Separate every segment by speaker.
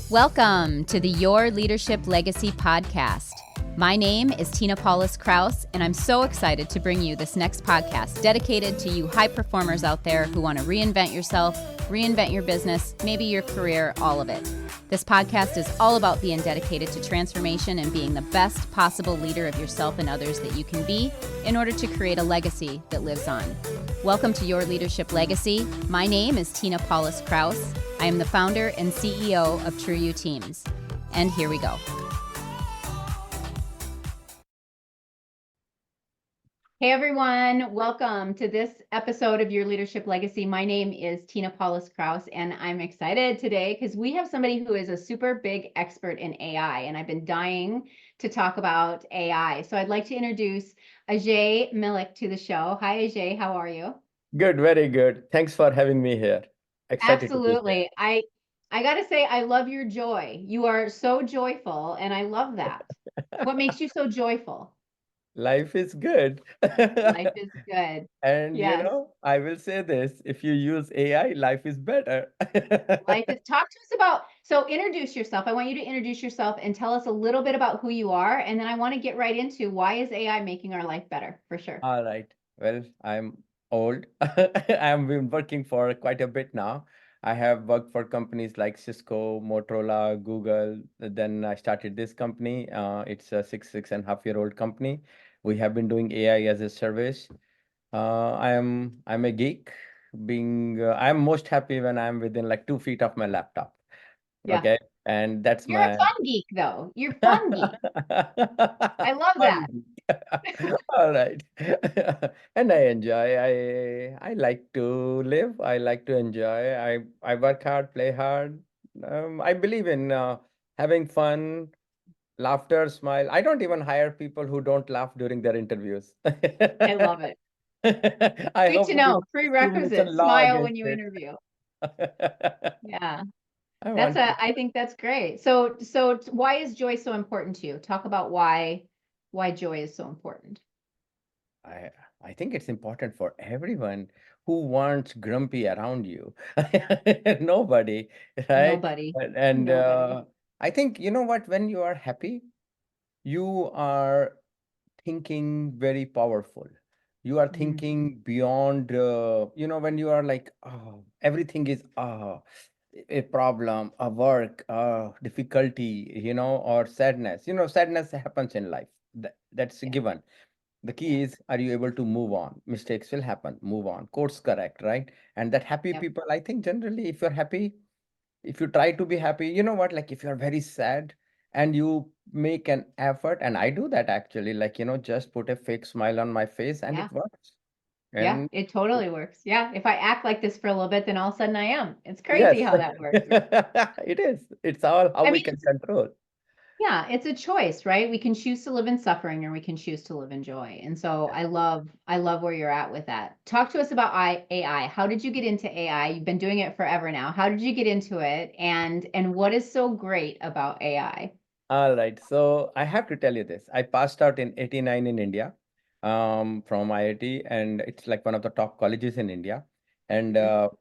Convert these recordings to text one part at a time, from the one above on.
Speaker 1: Welcome to the Your Leadership Legacy podcast. My name is Tina Paulus-Krause, and I'm so excited to bring you this next podcast dedicated to you high performers out there who want to reinvent yourself, reinvent your business, maybe your career, all of it. This podcast is all about being dedicated to transformation and being the best possible leader of yourself and others that you can be in order to create a legacy that lives on. Welcome to Your Leadership Legacy. My name is Tina Paulus-Krause. I am the founder and CEO of True You Teams. And here we go. Hey everyone, welcome to this episode of Your Leadership Legacy. My name is Tina Paulus-Krause, and I'm excited today because we have somebody who is a super big expert in AI, and I've been dying to talk about AI. So I'd like to introduce Ajay Malik to the show. Hi Ajay, how are you?
Speaker 2: Good, very good. Thanks for having me here. Excited to be here.
Speaker 1: Absolutely. I got to say, I love your joy. You are so joyful, and I love that. What makes you so joyful?
Speaker 2: Life is good.
Speaker 1: Life is good.
Speaker 2: And
Speaker 1: Yes.
Speaker 2: I will say this, if you use AI, life is better.
Speaker 1: Life is, talk to us about, so introduce yourself. I want you to introduce yourself and tell us a little bit about who you are. And then I want to get right into why is AI making our life better, for sure.
Speaker 2: All right. Well, I'm old. I've been working for quite a bit now. I have worked for companies like Cisco, Motorola, Google. Then I started this company. It's a six and a half year old company. We have been doing AI as a service. I'm a geek. I'm most happy when I'm within like 2 feet of my laptop.
Speaker 1: Yeah.
Speaker 2: Okay, and that's
Speaker 1: You're a
Speaker 2: my
Speaker 1: fun geek, though. You're fun geek. I love
Speaker 2: fun
Speaker 1: that.
Speaker 2: geek. All right, and I enjoy. I like to live. I like to enjoy. I work hard, play hard. I believe in having fun, laughter, smile. I don't even hire people who don't laugh during their interviews.
Speaker 1: I love it.
Speaker 2: I
Speaker 1: Good
Speaker 2: hope
Speaker 1: to
Speaker 2: nobody
Speaker 1: know.
Speaker 2: makes too much a
Speaker 1: Prerequisite.
Speaker 2: law
Speaker 1: Smile when
Speaker 2: against
Speaker 1: you
Speaker 2: it.
Speaker 1: interview. Yeah.
Speaker 2: I want to.
Speaker 1: I think that's great. So why is joy so important to you? Talk about why joy is so important.
Speaker 2: I I think it's important for everyone who wants grumpy around you. Nobody, right?
Speaker 1: Nobody.
Speaker 2: And
Speaker 1: Nobody.
Speaker 2: I think you know what? When you are happy, you are thinking very powerful. You are
Speaker 1: Mhm.
Speaker 2: thinking beyond, when you are like, oh, everything is a problem, a work, difficulty, or sadness. Sadness happens in life. That's a
Speaker 1: Yeah.
Speaker 2: given. The
Speaker 1: Yeah.
Speaker 2: key is, are you able to move on? Mistakes will happen. Move on. Course correct, right? And that happy
Speaker 1: Yep.
Speaker 2: people, I think generally, if you're happy, if you try to be happy, you know what, like if you're very sad and you make an effort, and I do that actually, like, just put a fake smile on my face and
Speaker 1: Yeah.
Speaker 2: it works.
Speaker 1: Yeah.
Speaker 2: And
Speaker 1: It totally works. Yeah. If I act like this for a little bit, then all of a sudden I am. It's crazy
Speaker 2: yes,
Speaker 1: how that works.
Speaker 2: it is. It's all how
Speaker 1: I
Speaker 2: we
Speaker 1: mean,
Speaker 2: can control.
Speaker 1: yeah, it's a choice, right? We can choose to live in suffering or we can choose to live in joy. And so I love where you're at with that. Talk to us about AI. How did you get into AI? You've been doing it forever now. How did you get into it? And what is so great about AI?
Speaker 2: All right. So I have to tell you this. I passed out in 89 in India, from IIT, and it's like one of the top colleges in India. And
Speaker 1: Mhm.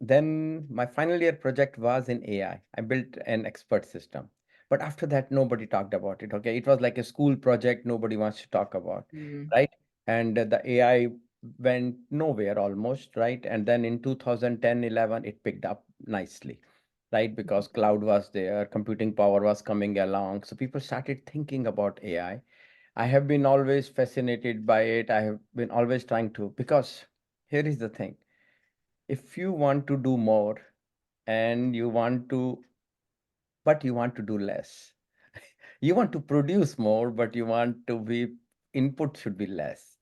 Speaker 2: then my final year project was in AI. I built an expert system. But after that, nobody talked about it. Okay. It was like a school project nobody wants to talk about,
Speaker 1: Mm,
Speaker 2: right? And the AI went nowhere almost, right? And then in 2010, 11, it picked up nicely, right? Because cloud was there, computing power was coming along. So people started thinking about AI. I have been always fascinated by it. I have been always trying to, because here is the thing. If you want to do more and but you want to do less, you want to produce more, but you want to be, input should be less.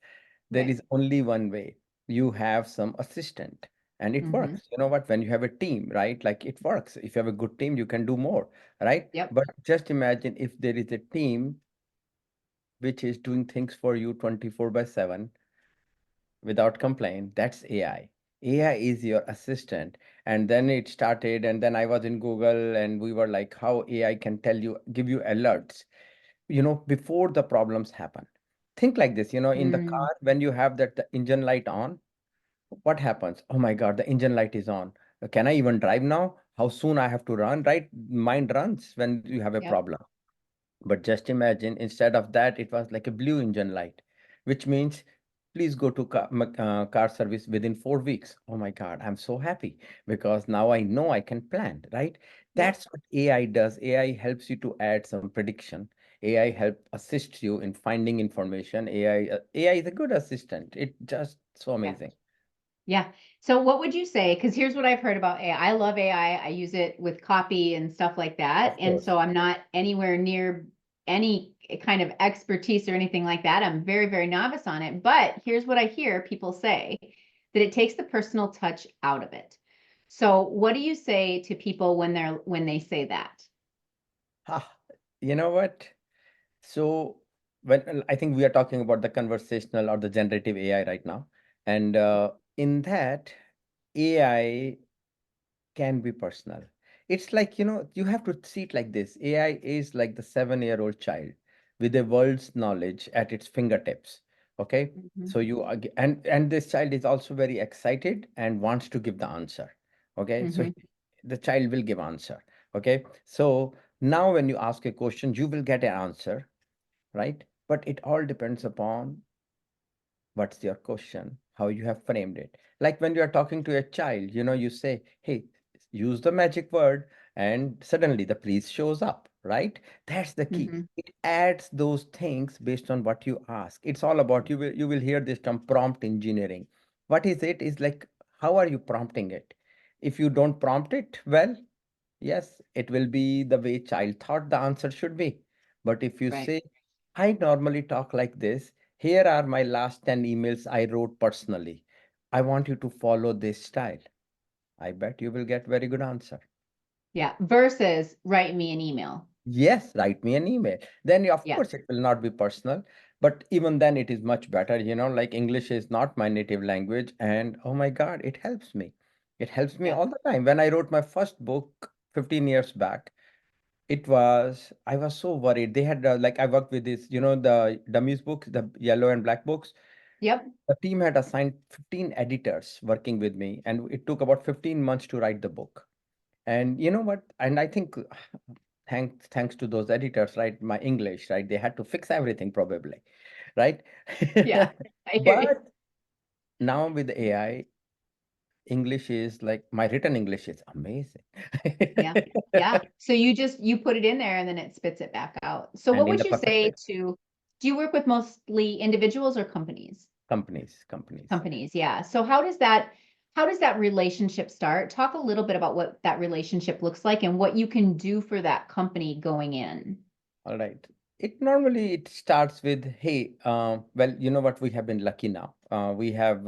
Speaker 2: There
Speaker 1: right.
Speaker 2: is only one way. You have some assistant and it
Speaker 1: Hmm.
Speaker 2: works. You know what? When you have a team, right? Like it works. If you have a good team, you can do more, right?
Speaker 1: Yep.
Speaker 2: But just imagine if there is a team which is doing things for you 24 by 7 without complaint. That's AI. AI is your assistant. And then it started, and then I was in Google, and we were like, how AI can tell you, give you alerts, before the problems happen. Think like this, in the
Speaker 1: Mm,
Speaker 2: car, when you have the engine light on, what happens? Oh my God, the engine light is on. Can I even drive now? how soon I have to run, right? Mind runs when you have a
Speaker 1: Yep.
Speaker 2: problem. But just imagine, instead of that, it was like a blue engine light, which means please go to car service within 4 weeks. Oh my God, I'm so happy because now I know I can plan, right?
Speaker 1: Yep.
Speaker 2: That's what AI does. AI helps you to add some prediction. AI help assist you in finding information. AI is a good assistant. It just so
Speaker 1: Yeah.
Speaker 2: amazing.
Speaker 1: Yeah. So what would you say? Because here's what I've heard about AI. I love AI. I use it with copy and stuff like that.
Speaker 2: Of
Speaker 1: And
Speaker 2: course.
Speaker 1: so I'm not anywhere near any kind of expertise or anything like that. I'm very, very novice on it. But here's what I hear people say, that it takes the personal touch out of it. So what do you say to people when they say that?
Speaker 2: Ah, you know what? So when I think we are talking about the conversational or the generative AI right now, and in that, AI can be personal. It's like, you have to see it like this. AI is like the 7-year-old child with the world's knowledge at its fingertips. Okay.
Speaker 1: Mhm.
Speaker 2: So and this child is also very excited and wants to give the answer. Okay. So
Speaker 1: Mhm.
Speaker 2: the child will give answer. Okay. So now when you ask a question, you will get an answer, right? But it all depends upon what's your question, how you have framed it. Like when you are talking to a child, you say, hey, use the magic word, and suddenly the please shows up, right? That's the key.
Speaker 1: Mhm.
Speaker 2: It adds those things based on what you ask. It's all about, you will hear this term prompt engineering. What is it? Is like, how are you prompting it? If you don't prompt it well, yes, it will be the way child thought the answer should be. But if you
Speaker 1: Right.
Speaker 2: say, I normally talk like this, here are my last 10 emails I wrote personally. I want you to follow this style. I bet you will get very good answer.
Speaker 1: Yeah. Versus write me an email.
Speaker 2: Yes, write me an email. Then, of
Speaker 1: Yeah.
Speaker 2: course, it will not be personal, but even then, it is much better. Like English is not my native language, and oh my God, it helps me. It helps me
Speaker 1: Yeah.
Speaker 2: all the time. When I wrote my first book 15 years back, I was so worried. They had, like, I worked with this, the Dummies books, the yellow and black books.
Speaker 1: Yep.
Speaker 2: The team had assigned 15 editors working with me, and it took about 15 months to write the book. And you know what? And I think thanks to those editors, right? My English, right? They had to fix everything probably, right?
Speaker 1: Yeah. I hear you.
Speaker 2: But now with AI, English is like my written English is amazing.
Speaker 1: Yeah. Yeah. So you put it in there and then it spits it back out. So what
Speaker 2: And in
Speaker 1: would
Speaker 2: the
Speaker 1: you
Speaker 2: perfect
Speaker 1: say
Speaker 2: way.
Speaker 1: do you work with mostly individuals or companies?
Speaker 2: Companies.
Speaker 1: Companies, yeah. So how does that relationship start? Talk a little bit about what that relationship looks like and what you can do for that company going in.
Speaker 2: All right. It starts with, hey, well, you know what? We have been lucky now. We have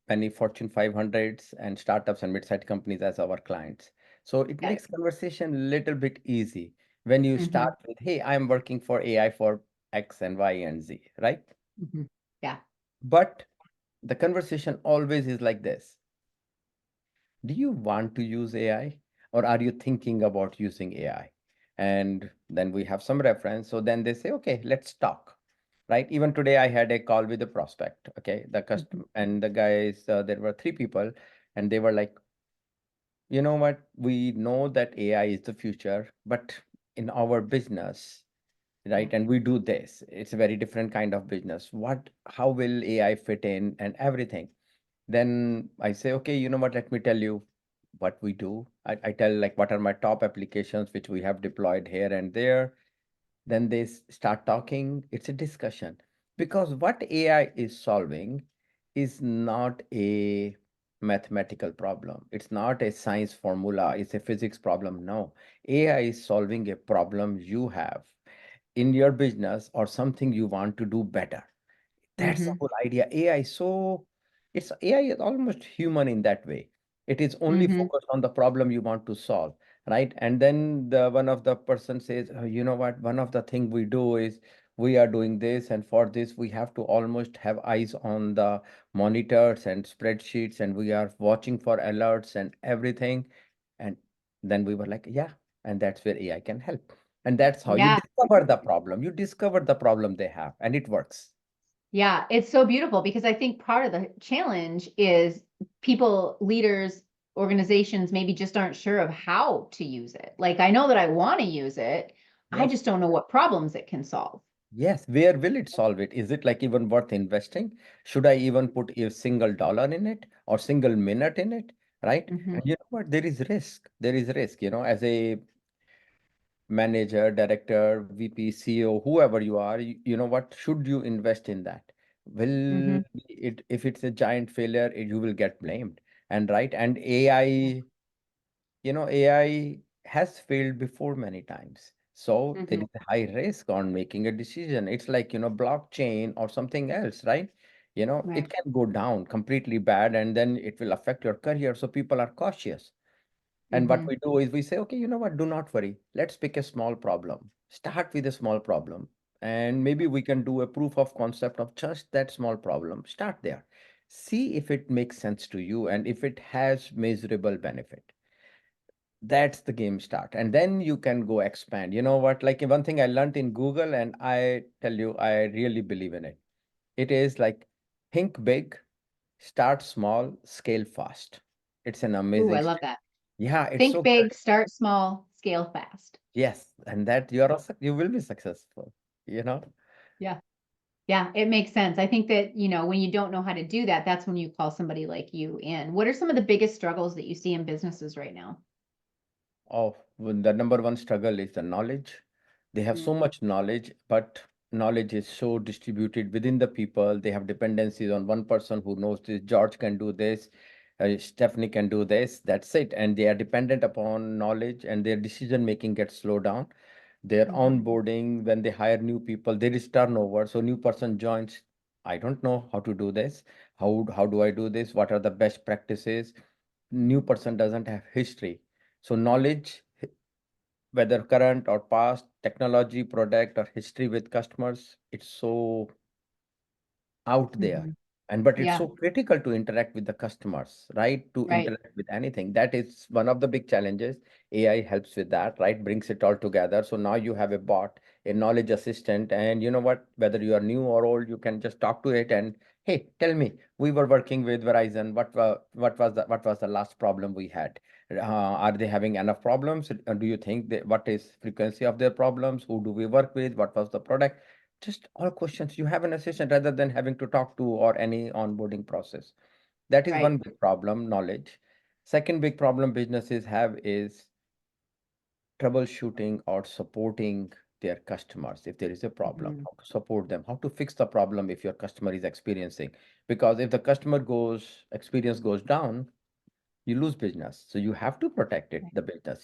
Speaker 2: many Fortune 500s and startups and mid-sized companies as our clients. So it
Speaker 1: Got it.
Speaker 2: makes conversation a little bit easy when you
Speaker 1: Mm-hmm.
Speaker 2: start with, hey, I'm working for AI for X and Y and Z, right?
Speaker 1: Mm-hmm. Yeah.
Speaker 2: But the conversation always is like this. Do you want to use AI, or are you thinking about using AI? And then we have some reference. So then they say, okay, let's talk. Right. Even today, I had a call with a prospect. Okay. The
Speaker 1: Mm-hmm.
Speaker 2: customer and the guys, there were three people, and they were like, you know what? We know that AI is the future, but in our business,
Speaker 1: Yeah.
Speaker 2: right? And we do this. It's a very different kind of business. How will AI fit in and everything? Then I say, okay, you know what? Let me tell you what we do. I tell like what are my top applications which we have deployed here and there. Then they start talking. It's a discussion because what AI is solving is not a mathematical problem. It's not a science formula. It's a physics problem. No, AI is solving a problem you have in your business or something you want to do better. That's the
Speaker 1: Mm-hmm.
Speaker 2: whole idea. AI is almost human in that way. It is only
Speaker 1: Mm-hmm.
Speaker 2: focused on the problem you want to solve, right? And then the one of the person says, you know what? One of the thing we do is we are doing this, and for this we have to almost have eyes on the monitors and spreadsheets, and we are watching for alerts and everything. And then we were like, yeah, and that's where AI can help. And that's how you
Speaker 1: Yeah.
Speaker 2: discover the problem. You discover the problem they have, and it works.
Speaker 1: Yeah, it's so beautiful because I think part of the challenge is people, leaders
Speaker 3: organizations maybe just aren't sure of how to use it. Like, I know that I want to use it, I
Speaker 2: Yes.
Speaker 3: just don't know what problems it can solve.
Speaker 2: Yes, where will it solve it? Is it like even worth investing? Should I even put a single dollar in it or single minute in it? Right?
Speaker 3: Mhm.
Speaker 2: And you know what? There is risk. There is risk, as a manager, director, VP, CEO, whoever you are, you know what? Should you invest in that? Will
Speaker 3: Mhm.
Speaker 2: it, if it's a giant failure, you will get blamed. And right, and AI, AI has failed before many times. So there
Speaker 3: Mhm.
Speaker 2: is a high risk on making a decision. It's like, blockchain or something else, right? It
Speaker 3: Right.
Speaker 2: can go down completely bad and then it will affect your career. So people are cautious. And what
Speaker 3: Mhm.
Speaker 2: we do is we say, okay, you know what? Do not worry. Let's pick a small problem. Start with a small problem. And maybe we can do a proof of concept of just that small problem. Start there. See if it makes sense to you and if it has measurable benefit. That's the game start. And then you can go expand. You know what? Like one thing I learned in Google, and I tell you, I really believe in it. It is like think big, start small, scale fast. It's an
Speaker 3: Ooh,
Speaker 2: amazing.
Speaker 3: I love that.
Speaker 2: Yeah, it's
Speaker 3: Think
Speaker 2: so good.
Speaker 3: big, start small, scale fast.
Speaker 2: Yes, and that you will be successful, you know.
Speaker 3: Yeah. Yeah, it makes sense. I think that, when you don't know how to do that, that's when you call somebody like you in. What are some of the biggest struggles that you see in businesses right now?
Speaker 2: The number one struggle is the knowledge. They have so
Speaker 3: Mm.
Speaker 2: much knowledge, but knowledge is so distributed within the people. They have dependencies on one person who knows this. George can do this, Stephanie can do this. That's it. And they are dependent upon knowledge, and their decision making gets slowed down. Their
Speaker 3: Mhm.
Speaker 2: onboarding, when they hire new people, there is turnover. So new person joins. I don't know how to do this. How do I do this? What are the best practices? New person doesn't have history. So knowledge, whether current or past, technology, product, or history with customers, it's so out there.
Speaker 3: Mhm.
Speaker 2: And but it's
Speaker 3: Yeah,
Speaker 2: so critical to interact with the customers, right? To
Speaker 3: right.
Speaker 2: interact with anything. That is one of the big challenges. AI helps with that, right? Brings it all together. So now you have a bot, a knowledge assistant, and you know what? Whether you are new or old, you can just talk to it and hey, tell me, we were working with Verizon. What was the last problem we had? Are they having enough problems? Do you think what is frequency of their problems? Who do we work with? What was the product? Just all questions. You have an assistant rather than having to talk to or any onboarding process. That is
Speaker 3: Right.
Speaker 2: one big problem, knowledge. Second big problem businesses have is troubleshooting or supporting their customers if there is a problem,
Speaker 3: Mhm.
Speaker 2: how to support them, how to fix the problem if your customer is experiencing. Because if the customer experience goes down, you lose business. So you have to protect it,
Speaker 3: Right.
Speaker 2: the business.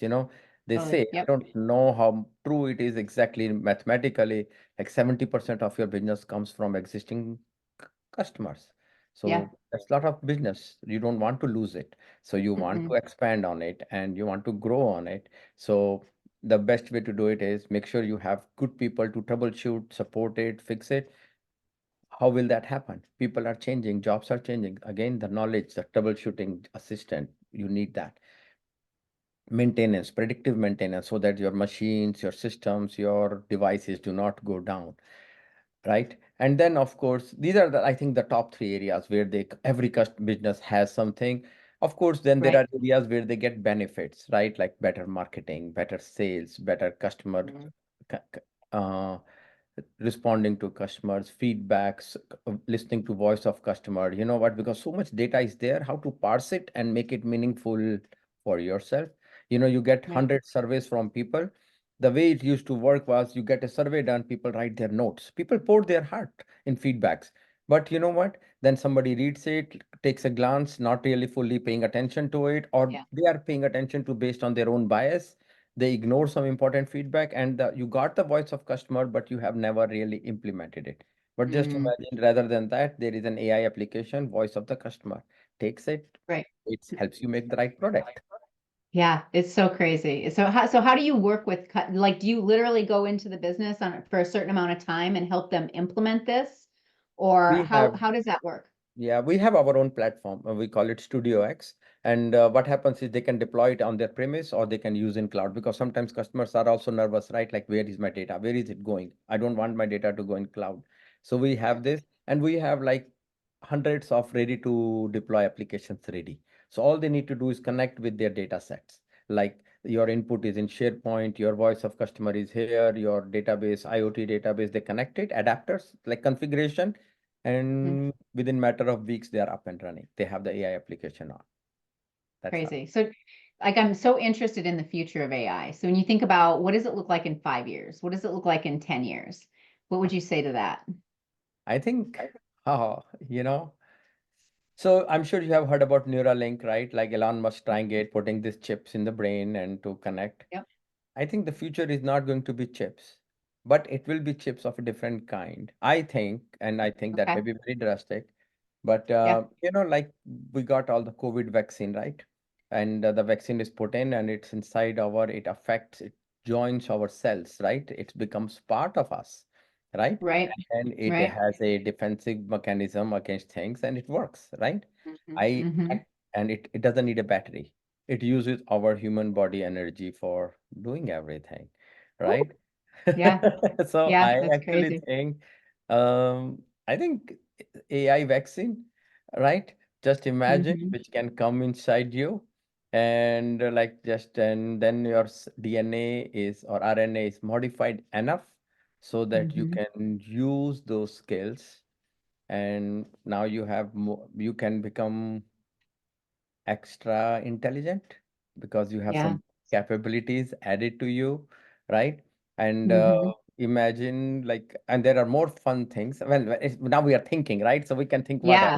Speaker 2: They
Speaker 3: Totally.
Speaker 2: say, I
Speaker 3: Yep.
Speaker 2: don't know how true it is exactly mathematically, like 70% of your business comes from existing customers.
Speaker 3: Yeah.
Speaker 2: So that's a lot of business. You don't want to lose it. So you want
Speaker 3: Mhm.
Speaker 2: to expand on it and you want to grow on it. So the best way to do it is make sure you have good people to troubleshoot, support it, fix it. How will that happen? People are changing, jobs are changing. Again, the knowledge, the troubleshooting assistant, you need that. Maintenance, predictive maintenance, so that your machines, your systems, your devices do not go down, right? And then, of course, these are I think the top three areas where every business has something. Of course, then there
Speaker 3: Right.
Speaker 2: are areas where they get benefits, right? Like better marketing, better sales, better customer
Speaker 3: Mhm.
Speaker 2: c- c- uh, responding to customers feedbacks, listening to voice of customer. You know what, because so much data is there, how to parse it and make it meaningful for yourself. You get
Speaker 3: Right.
Speaker 2: 100 surveys from people. The way it used to work was you get a survey done, people write their notes, people pour their heart in feedbacks. But you know what, then somebody reads it, takes a glance, not really fully paying attention to it, or
Speaker 3: Yeah.
Speaker 2: they are paying attention to based on their own bias. They ignore some important feedback, and you got the voice of customer, but you have never really implemented it. But just
Speaker 3: Mm.
Speaker 2: imagine, rather than that, there is an AI application, voice of the customer takes it,
Speaker 3: Right.
Speaker 2: it helps you make the right product.
Speaker 3: Yeah, it's so crazy. So how do you work with like do you literally go into the business for a certain amount of time and help them implement this? Or
Speaker 2: We
Speaker 3: how
Speaker 2: have
Speaker 3: how does that work?
Speaker 2: Yeah, we have our own platform. We call it Studio X. And what happens is they can deploy it on their premise or they can use in cloud, because sometimes customers are also nervous, right? Like, where is my data? Where is it going? I don't want my data to go in cloud. So we
Speaker 3: Right.
Speaker 2: have this, and we have like hundreds of ready to deploy applications ready. So all they need to do is connect with their data sets. Like your input is in SharePoint, your voice of customer is here, your database, IoT database, they connect it, adapters, like configuration,
Speaker 3: Mhm.
Speaker 2: and within matter of weeks, they are up and running. They have the AI application on. That's how.
Speaker 3: Crazy. So like I'm so interested in the future of AI. So when you think about what does it look like in 5 years? What does it look like in 10 years? What would you say to that?
Speaker 2: I think, oh, so I'm sure you have heard about Neuralink, right? Like Elon Musk trying it, putting these chips in the brain and to connect.
Speaker 3: Yep.
Speaker 2: I think the future is not going to be chips, but it will be chips of a different kind. I think, and I think that
Speaker 3: Okay.
Speaker 2: may be very drastic, but
Speaker 3: Yeah.
Speaker 2: like we got all the COVID vaccine, right? And the vaccine is put in and it's inside it affects, it joins our cells, right? It becomes part of us, right?
Speaker 3: Right.
Speaker 2: And it
Speaker 3: Right.
Speaker 2: has a defensive mechanism against things and it works, right?
Speaker 3: Mm-hmm.
Speaker 2: I
Speaker 3: Mm-hmm.
Speaker 2: and it doesn't need a battery. It uses our human body energy for doing everything, right?
Speaker 3: Yeah.
Speaker 2: So
Speaker 3: Yeah.
Speaker 2: I
Speaker 3: That's
Speaker 2: actually
Speaker 3: crazy.
Speaker 2: think, I think AI vaccine, right? Just imagine
Speaker 3: Mm-hmm.
Speaker 2: which can come inside you, and like just and then your DNA is or RNA is modified enough so that you
Speaker 3: Mm-hmm.
Speaker 2: can use those skills, and now you can become extra intelligent because you have
Speaker 3: Yeah.
Speaker 2: some capabilities added to you, right? And
Speaker 3: Mm-hmm.
Speaker 2: imagine like, and there are more fun things. Well, now we are thinking, right? So we can think whatever.
Speaker 3: Yeah.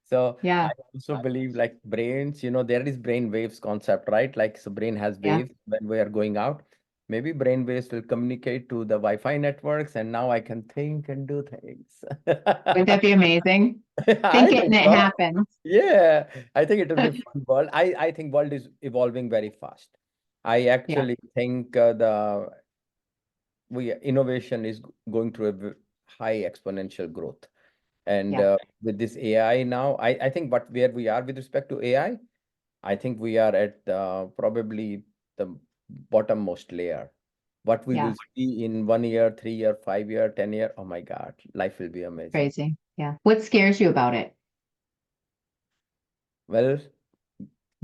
Speaker 2: So I
Speaker 3: Yeah.
Speaker 2: also believe like brains, there is brain waves concept, right? Like, so brain has
Speaker 3: Yeah.
Speaker 2: waves when we are going out. Maybe brain waves will communicate to the Wi-Fi networks, and now I can think and do things.
Speaker 3: Wouldn't that be amazing?
Speaker 2: I
Speaker 3: Think it and
Speaker 2: think
Speaker 3: it
Speaker 2: so.
Speaker 3: happens.
Speaker 2: Yeah, I think it will be fun world. I think world is evolving very fast. I
Speaker 3: Yeah.
Speaker 2: actually think the we innovation is going through a high exponential growth. And
Speaker 3: Yeah.
Speaker 2: with this AI now, I think where we are with respect to AI, I think we are at probably the bottommost layer. What we will
Speaker 3: Yeah.
Speaker 2: see in 1 year, 3 year, 5 year, 10 year, oh my God, life will be amazing.
Speaker 3: Crazy. Yeah. What scares you about it?
Speaker 2: Well,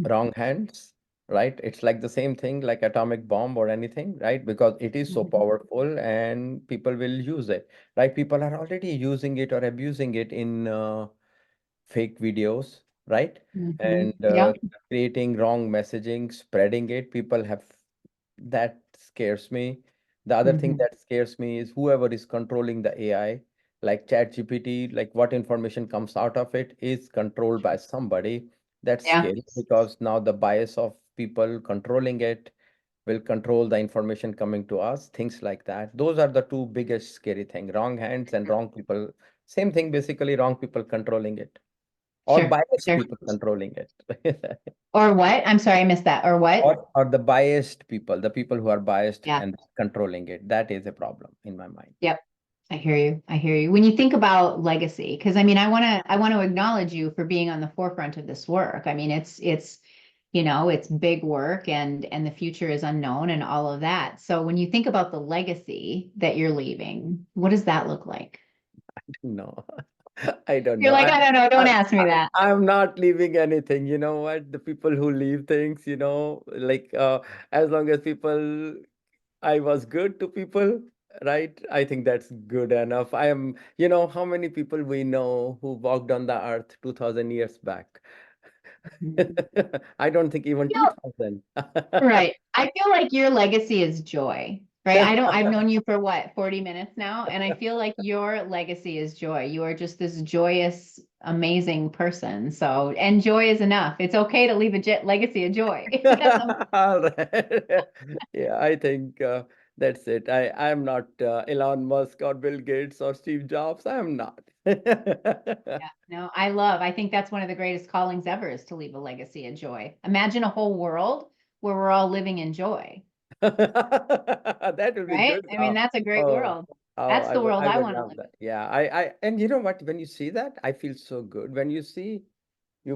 Speaker 2: wrong hands, right? It's like the same thing like atomic bomb or anything, right? Because it is so
Speaker 3: Mhm.
Speaker 2: powerful and people will use it, right? People are already using it or abusing it in fake videos, right? And
Speaker 3: Yep.
Speaker 2: creating wrong messaging, spreading it. People have that scares me. The other thing
Speaker 3: Hmm.
Speaker 2: that scares me is whoever is controlling the AI, like ChatGPT, like what information comes out of it is controlled by somebody. That's
Speaker 3: Yeah.
Speaker 2: scary because now the bias of people controlling it will control the information coming to us, things like that. Those are the two biggest scary thing, wrong hands and wrong people. Same thing, basically, wrong people controlling it or
Speaker 3: Sure.
Speaker 2: biased
Speaker 3: Sure.
Speaker 2: people controlling it.
Speaker 3: Or what? I'm sorry, I missed that. Or what?
Speaker 2: Or the biased people, the people who are biased
Speaker 3: Yeah.
Speaker 2: and controlling it. That is a problem in my mind.
Speaker 3: Yep. I hear you. I hear you. When you think about legacy, because I mean, I want to acknowledge you for being on the forefront of this work. I mean, it's big work and the future is unknown and all of that. So when you think about the legacy that you're leaving, what does that look like?
Speaker 2: No, I don't
Speaker 3: You're
Speaker 2: know.
Speaker 3: like, I don't know, don't
Speaker 2: I'm,
Speaker 3: ask me that.
Speaker 2: I'm not leaving anything. You know what? The people who leave things, like as long as people, I was good to people, right? I think that's good enough. How many people we know who walked on the earth 2000 years back?
Speaker 3: Mhm.
Speaker 2: I don't think even
Speaker 3: Feel
Speaker 2: 2000.
Speaker 3: Right. I feel like your legacy is joy, right? I've known you for what, 40 minutes now, and I feel like your legacy is joy. You are just this joyous, amazing person. So, and joy is enough. It's okay to leave a legacy of joy. Because
Speaker 2: All right. Yeah, I think that's it. I'm not Elon Musk or Bill Gates or Steve Jobs. I am not.
Speaker 3: yeah, no, I think that's one of the greatest callings ever is to leave a legacy of joy. Imagine a whole world where we're all living in joy,
Speaker 2: That will be
Speaker 3: right?
Speaker 2: good.
Speaker 3: I mean, that's a great
Speaker 2: Oh,
Speaker 3: world. That's the world
Speaker 2: I
Speaker 3: I
Speaker 2: would
Speaker 3: want to
Speaker 2: love
Speaker 3: live
Speaker 2: that. Yeah, and you know what? When you see that, I feel so good. When you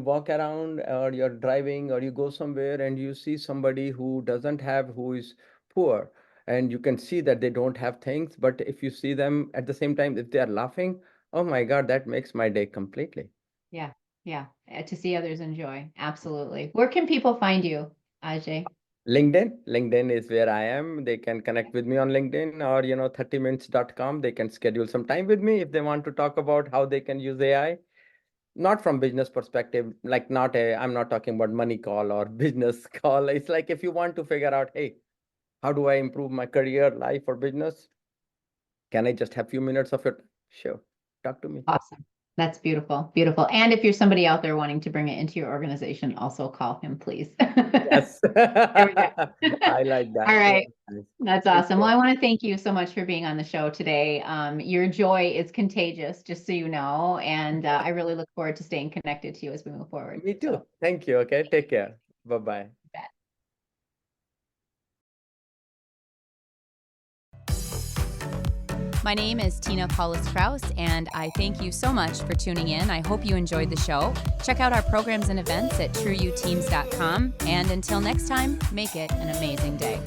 Speaker 2: walk around or you're driving or you go somewhere and you see somebody who is poor, and you can see that they don't have things, but if you see them at the same time, if they are laughing, oh my God, that makes my day completely.
Speaker 3: in. Yeah. Yeah, to see others enjoy. Absolutely. Where can people find you, Ajay?
Speaker 2: LinkedIn is where I am. They can connect with me on LinkedIn or, 30minutes.com. They can schedule some time with me if they want to talk about how they can use AI. Not from business perspective, like I'm not talking about money call or business call. It's like if you want to figure out, hey, how do I improve my career, life, or business? Can I just have a few minutes of it? Sure. Talk to me.
Speaker 3: Awesome. That's beautiful. Beautiful. And if you're somebody out there wanting to bring it into your organization, also call him, please.
Speaker 2: Yes.
Speaker 3: There we go.
Speaker 2: I like that.
Speaker 3: All right.
Speaker 2: Nice.
Speaker 3: That's
Speaker 2: Thank
Speaker 3: awesome.
Speaker 2: you.
Speaker 3: Well, I want to thank you so much for being on the show today. Your joy is contagious, just so you know, and I really look forward to staying connected to you as we move forward.
Speaker 2: Me too.
Speaker 3: So,
Speaker 2: Thank you. Okay. Take care. Bye-bye.
Speaker 3: bet.
Speaker 1: My name is Tina Paulus-Krause, and I thank you so much for tuning in. I hope you enjoyed the show. Check out our programs and events at trueuteams.com. And until next time, make it an amazing day.